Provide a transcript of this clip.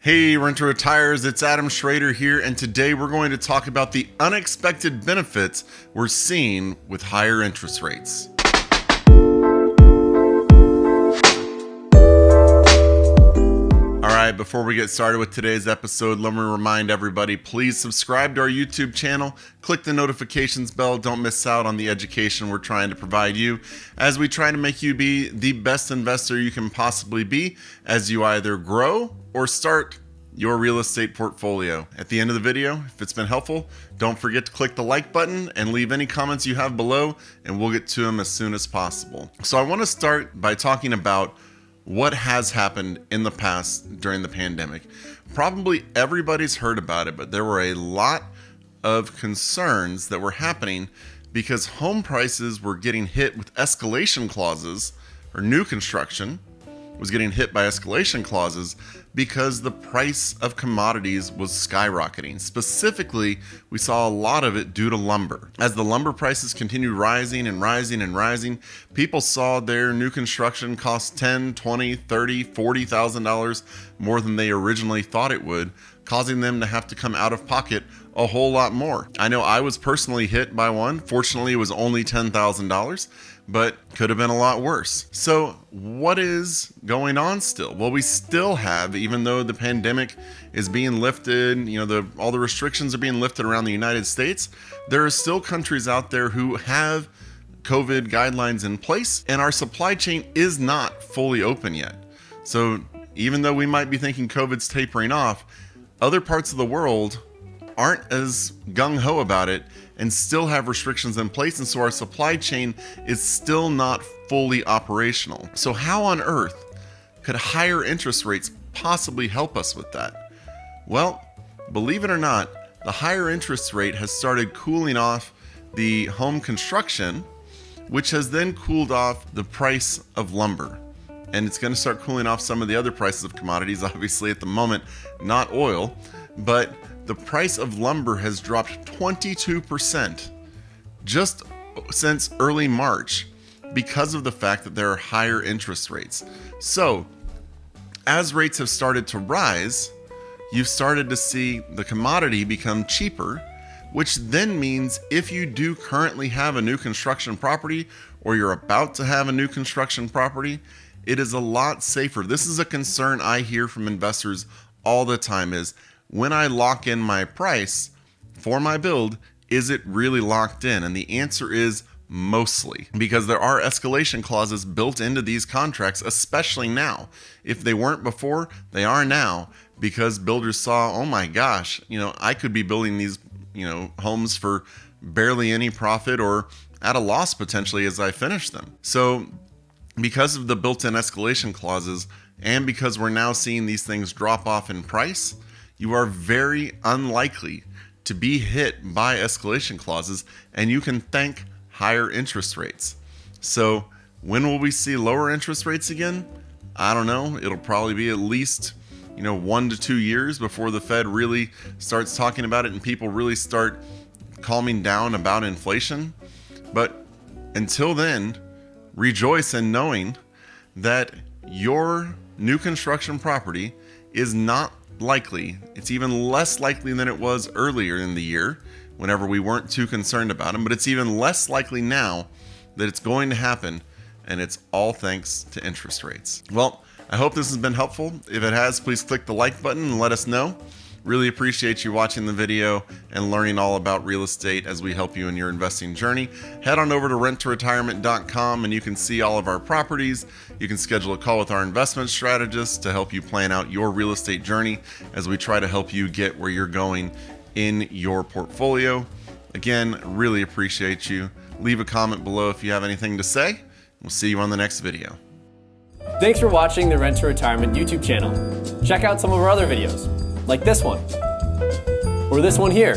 Hey, Renter Retires, it's Adam Schroeder here, and today we're going to talk about the unexpected benefits we're seeing with higher interest rates. Alright, before we get started with today's episode, let me remind everybody, please subscribe to our YouTube channel, click the notifications bell, don't miss out on the education we're trying to provide you as we try to make you be the best investor you can possibly be as you either grow or start your real estate portfolio. At the end of the video, if it's been helpful, don't forget to click the like button and leave any comments you have below, and we'll get to them as soon as possible. So I want to start by talking about what has happened in the past during the pandemic. Probably everybody's heard about it, but there were a lot of concerns that were happening because home prices were getting hit with escalation clauses, or new construction was getting hit by escalation clauses because the price of commodities was skyrocketing. Specifically, we saw a lot of it due to lumber. As the lumber prices continued rising and rising and rising, people saw their new construction cost $10,000, $20,000, $30,000, $40,000 more than they originally thought it would, causing them to have to come out of pocket a whole lot more. I know I was personally hit by one. Fortunately, it was only $10,000, but could have been a lot worse. So what is going on still? Well, we still have, even though the pandemic is being lifted, all the restrictions are being lifted around the United States, there are still countries out there who have COVID guidelines in place, and our supply chain is not fully open yet. So even though we might be thinking COVID's tapering off, other parts of the world aren't as gung-ho about it and still have restrictions in place, and so our supply chain is still not fully operational. So how on earth could higher interest rates possibly help us with that? Well, believe it or not, the higher interest rate has started cooling off the home construction, which has then cooled off the price of lumber. And it's going to start cooling off some of the other prices of commodities, obviously at the moment, not oil, but the price of lumber has dropped 22% just since early March because of the fact that there are higher interest rates. So, as rates have started to rise, you've started to see the commodity become cheaper, which then means if you do currently have a new construction property or you're about to have a new construction property, it is a lot safer. This is a concern I hear from investors all the time is, when I lock in my price for my build, is it really locked in? And the answer is mostly, because there are escalation clauses built into these contracts, especially now. If they weren't before, they are now, because builders saw, oh my gosh, I could be building these, homes for barely any profit or at a loss potentially as I finish them. So because of the built-in escalation clauses, and because we're now seeing these things drop off in price, you are very unlikely to be hit by escalation clauses, and you can thank higher interest rates. So when will we see lower interest rates again? I don't know. It'll probably be at least 1 to 2 years before the Fed really starts talking about it and people really start calming down about inflation. But until then, rejoice in knowing that your new construction property is not likely. It's even less likely than it was earlier in the year whenever we weren't too concerned about them, but it's even less likely now that it's going to happen, and it's all thanks to interest rates. Well, I hope this has been helpful. If it has, please click the like button and let us know. Really appreciate you watching the video and learning all about real estate as we help you in your investing journey. Head on over to renttoretirement.com and you can see all of our properties. You can schedule a call with our investment strategist to help you plan out your real estate journey as we try to help you get where you're going in your portfolio. Again, really appreciate you. Leave a comment below if you have anything to say. We'll see you on the next video. Thanks for watching the Rent to Retirement YouTube channel. Check out some of our other videos, like this one, or this one here.